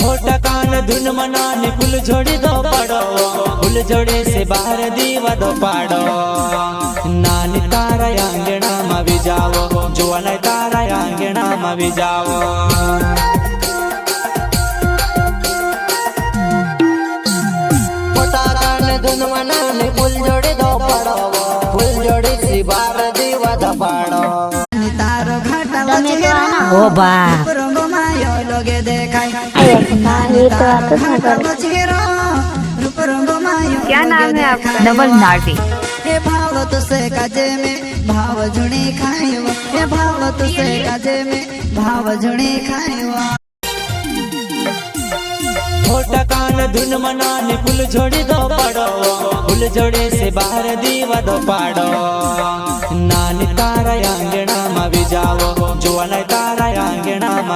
छोटा कान धुन मनाने फूल जोड़ी दो पड़ो, फूल जोड़े से बाहर दीवा दो पाड़ो। नानी तारा आंगणा में भी जाओ, जुआना तारा आंगणा में भी जाओ। छोटा कान धुन मनाने फूल जोड़ी दो पड़ो, फूल जोड़ी से बाहर दीवा दो पाड़ो। तारो घाटा ओ बा रंगो मायो लोगे देखाई क्या नाम है आपका? डबल नाटी। हे भाव तुसे काजे में भाव जुड़ी खायो, हे भाव तुसे काजे में भाव जुड़ी खायो। छोटा कान धुन मनाने फूल जोड़ी दो पड़ो, फूल जोड़े से बाहर दीवा दो पाड़ो। नानी तारा आंगणा में भी जाओ, जुआना तारा आंगणा में